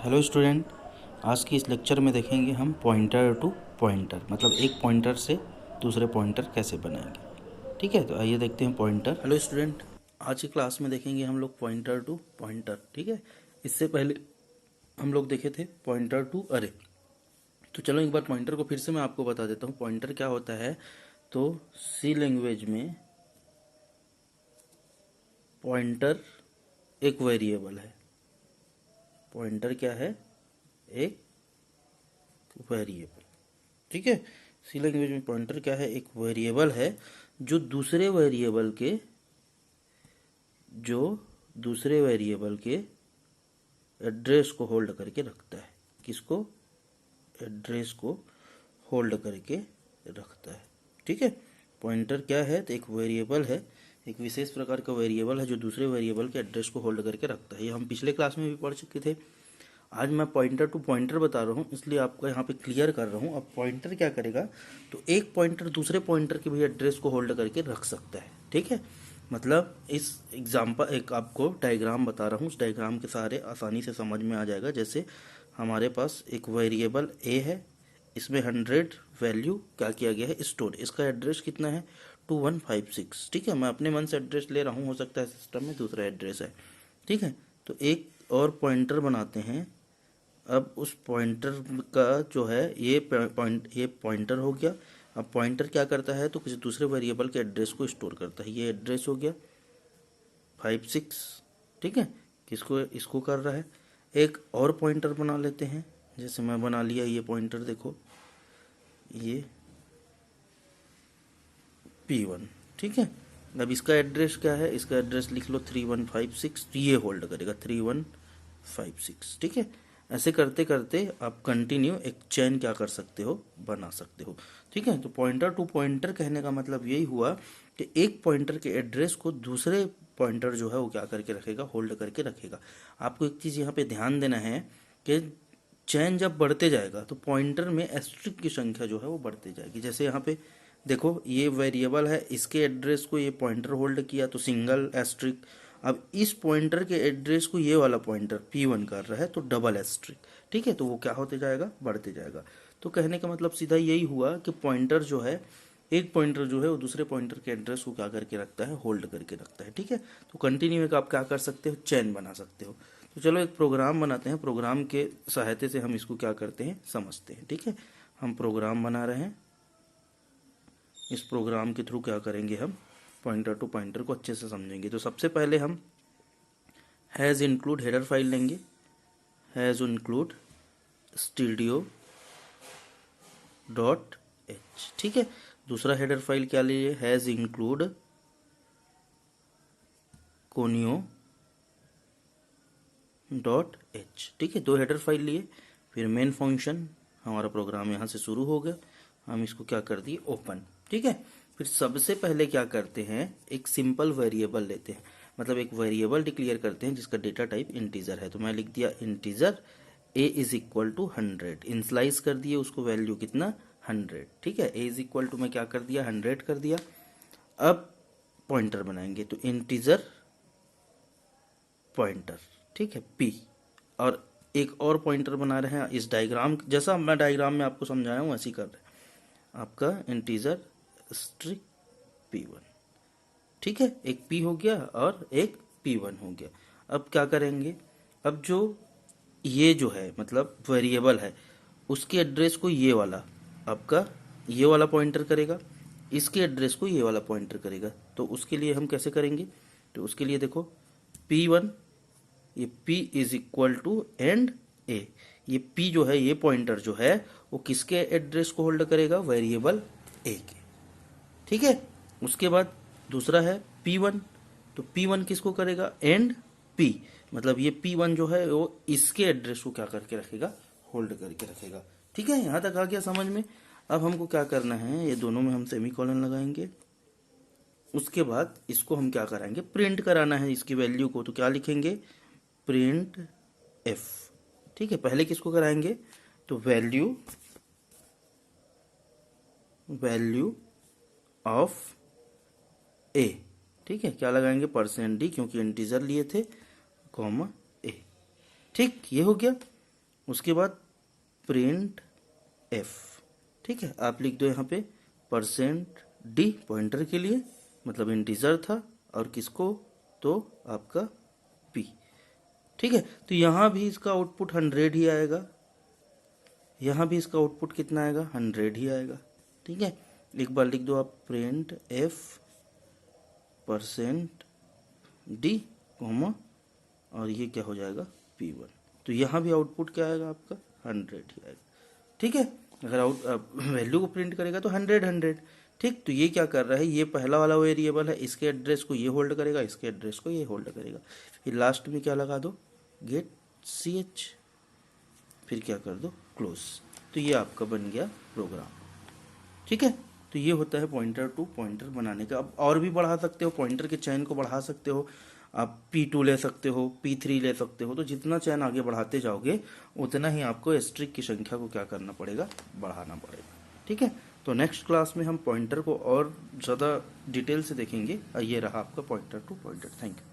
Hello student. आज की इस लेक्चर में देखेंगे हम पॉइंटर टू पॉइंटर, मतलब एक पॉइंटर से दूसरे पॉइंटर कैसे बनाएंगे। ठीक है, तो आइए देखते हैं पॉइंटर। हेलो स्टूडेंट, आज की क्लास में देखेंगे हम लोग पॉइंटर टू पॉइंटर। ठीक है, इससे पहले हम लोग देखे थे पॉइंटर टू अरे। तो चलो एक बार पॉइंटर को फिर से मैं आपको बता देता हूँ पॉइंटर क्या होता है। तो सी लैंग्वेज में पॉइंटर एक वेरिएबल है। पॉइंटर क्या है? एक वेरिएबल। ठीक है, सी लैंग्वेज में पॉइंटर क्या है? एक वेरिएबल है जो दूसरे वेरिएबल के एड्रेस को होल्ड करके रखता है। किसको? एड्रेस को होल्ड करके रखता है। ठीक है, पॉइंटर क्या है? तो एक वेरिएबल है, एक विशेष प्रकार का वेरिएबल है जो दूसरे वेरिएबल के एड्रेस को होल्ड करके रखता है। ये हम पिछले क्लास में भी पढ़ चुके थे। आज मैं पॉइंटर टू पॉइंटर बता रहा हूँ, इसलिए आपको यहाँ पे क्लियर कर रहा हूँ। अब पॉइंटर क्या करेगा? तो एक पॉइंटर दूसरे पॉइंटर के भी एड्रेस को होल्ड करके रख सकता है। ठीक है, मतलब इस एग्जाम्पल एक आपको डायग्राम बता रहा हूँ, उस डायग्राम के सहारे आसानी से समझ में आ जाएगा। जैसे हमारे पास एक वेरिएबल ए है, इसमें 100 वैल्यू क्या किया गया है? स्टोर। इसका एड्रेस कितना है? 2156। ठीक है, मैं अपने मन से एड्रेस ले रहा हूँ, हो सकता है सिस्टम में दूसरा एड्रेस है। ठीक है, तो एक और पॉइंटर बनाते हैं। अब उस पॉइंटर का जो है ये पॉइंटर हो गया। अब पॉइंटर क्या करता है? तो किसी दूसरे वेरिएबल के एड्रेस को स्टोर करता है। ये एड्रेस हो गया 56। ठीक है, किसको? इसको कर रहा है। एक और पॉइंटर बना लेते हैं, जैसे मैं बना लिया ये पॉइंटर, देखो ये P1। ठीक है, अब इसका एड्रेस क्या है? इसका एड्रेस लिख लो 3156। ये होल्ड करेगा 3156। ठीक है, ऐसे करते करते आप कंटिन्यू एक चेन क्या कर सकते हो? बना सकते हो। ठीक है, तो पॉइंटर टू पॉइंटर कहने का मतलब यही हुआ कि एक पॉइंटर के एड्रेस को दूसरे पॉइंटर जो है वो क्या करके रखेगा? होल्ड करके रखेगा। आपको एक चीज़ यहाँ पे ध्यान देना है कि चेन जब बढ़ते जाएगा तो पॉइंटर में एस्ट्रिक की संख्या जो है वो बढ़ती जाएगी। जैसे यहाँ पे देखो, ये वेरिएबल है, इसके एड्रेस को ये पॉइंटर होल्ड किया तो सिंगल एस्ट्रिक। अब इस पॉइंटर के एड्रेस को ये वाला पॉइंटर P1 कर रहा है तो डबल एस्ट्रिक। ठीक है, तो वो क्या होते जाएगा? बढ़ते जाएगा। तो कहने का मतलब सीधा यही हुआ कि पॉइंटर जो है, एक पॉइंटर जो है वो दूसरे पॉइंटर के एड्रेस को क्या करके रखता है? होल्ड करके रखता है। ठीक है, तो कंटिन्यू एक आप क्या कर सकते हो? चेन बना सकते हो। तो चलो एक प्रोग्राम बनाते हैं, प्रोग्राम के सहायता से हम इसको क्या करते हैं? समझते हैं। ठीक है, हम प्रोग्राम बना रहे हैं। इस प्रोग्राम के थ्रू क्या करेंगे? हम पॉइंटर टू पॉइंटर को अच्छे से समझेंगे। तो सबसे पहले हम हैज़ इंक्लूड हेडर फाइल लेंगे। Has include studio dot H. ठीक है, दूसरा हेडर फाइल क्या लिए? Has include conio dot H. ठीक है, दो हेडर फाइल लिए। फिर मेन फंक्शन, हमारा प्रोग्राम यहाँ से शुरू हो गया। हम इसको क्या कर दिए? ओपन। ठीक है, फिर सबसे पहले क्या करते हैं? एक सिंपल वेरिएबल लेते हैं, मतलब एक वेरिएबल डिक्लेयर करते हैं जिसका डेटा टाइप इंटीजर है। तो मैं लिख दिया integer a is equal to 100। Initialise कर दिए उसको, वैल्यू कितना? 100। ठीक है, a इज इक्वल टू मैं क्या कर दिया? 100 कर दिया। अब पॉइंटर बनाएंगे तो इंटीजर पॉइंटर। ठीक है, p। और एक और पॉइंटर बना रहे हैं इस डायग्राम, जैसा मैं डायग्राम में आपको समझाया हूँ वैसे ही कर रहे हैं। आपका इंटीजर स्ट्रिक P1। ठीक है, एक P हो गया और एक P1 हो गया। अब क्या करेंगे? अब जो ये जो है मतलब वेरिएबल है, उसके एड्रेस को ये वाला आपका ये वाला पॉइंटर करेगा, इसके एड्रेस को ये वाला पॉइंटर करेगा। तो उसके लिए हम कैसे करेंगे? तो उसके लिए देखो P1, ये P is equal to and A। ये P जो है, ये पॉइंटर जो है वो किसके एड्रेस को होल्ड करेगा? वेरिएबल A के। ठीक है, उसके बाद दूसरा है P1। तो P1 किसको करेगा? एंड P, मतलब ये P1 जो है वो इसके एड्रेस को क्या करके रखेगा? होल्ड करके रखेगा। ठीक है, यहाँ तक आ गया समझ में। अब हमको क्या करना है? ये दोनों में हम सेमीकोलन लगाएंगे। उसके बाद इसको हम क्या कराएंगे? प्रिंट कराना है इसकी वैल्यू को। तो क्या लिखेंगे? Print F। ठीक है, पहले किसको कराएंगे? तो वैल्यू ऑफ A। ठीक है, क्या लगाएंगे? %d, क्योंकि इंटीजर लिए थे, कॉमा A। ठीक, ये हो गया। उसके बाद प्रिंट एफ, ठीक है, आप लिख दो यहाँ पे %d पॉइंटर के लिए, मतलब इंटीजर था, और किसको, तो आपका p, ठीक है। तो यहाँ भी इसका आउटपुट 100 ही आएगा, यहाँ भी इसका आउटपुट कितना आएगा, 100 ही आएगा, ठीक है। एक बार लिख दो आप प्रिंट एफ %d, और ये क्या हो जाएगा, p1। तो यहाँ भी आउटपुट क्या आएगा आपका, 100 ही आएगा, ठीक है। अगर वैल्यू को प्रिंट करेगा तो 100, ठीक। तो ये क्या कर रहा है, ये पहला वाला वेरिएबल है, इसके एड्रेस को ये होल्ड करेगा, इसके एड्रेस को ये होल्ड करेगा। फिर लास्ट में क्या लगा दो, गेट ch, फिर क्या कर दो, क्लोज। तो ये आपका बन गया प्रोग्राम, ठीक है। तो ये होता है पॉइंटर टू पॉइंटर बनाने का। अब और भी बढ़ा सकते हो, पॉइंटर के चैन को बढ़ा सकते हो, आप P2 ले सकते हो, P3 ले सकते हो। तो जितना चैन आगे बढ़ाते जाओगे उतना ही आपको एस्ट्रिक की संख्या को क्या करना पड़ेगा, बढ़ाना पड़ेगा, ठीक है। तो नेक्स्ट क्लास में हम पॉइंटर को और ज़्यादा डिटेल से देखेंगे। ये रहा आपका pointer to pointer. Thank you.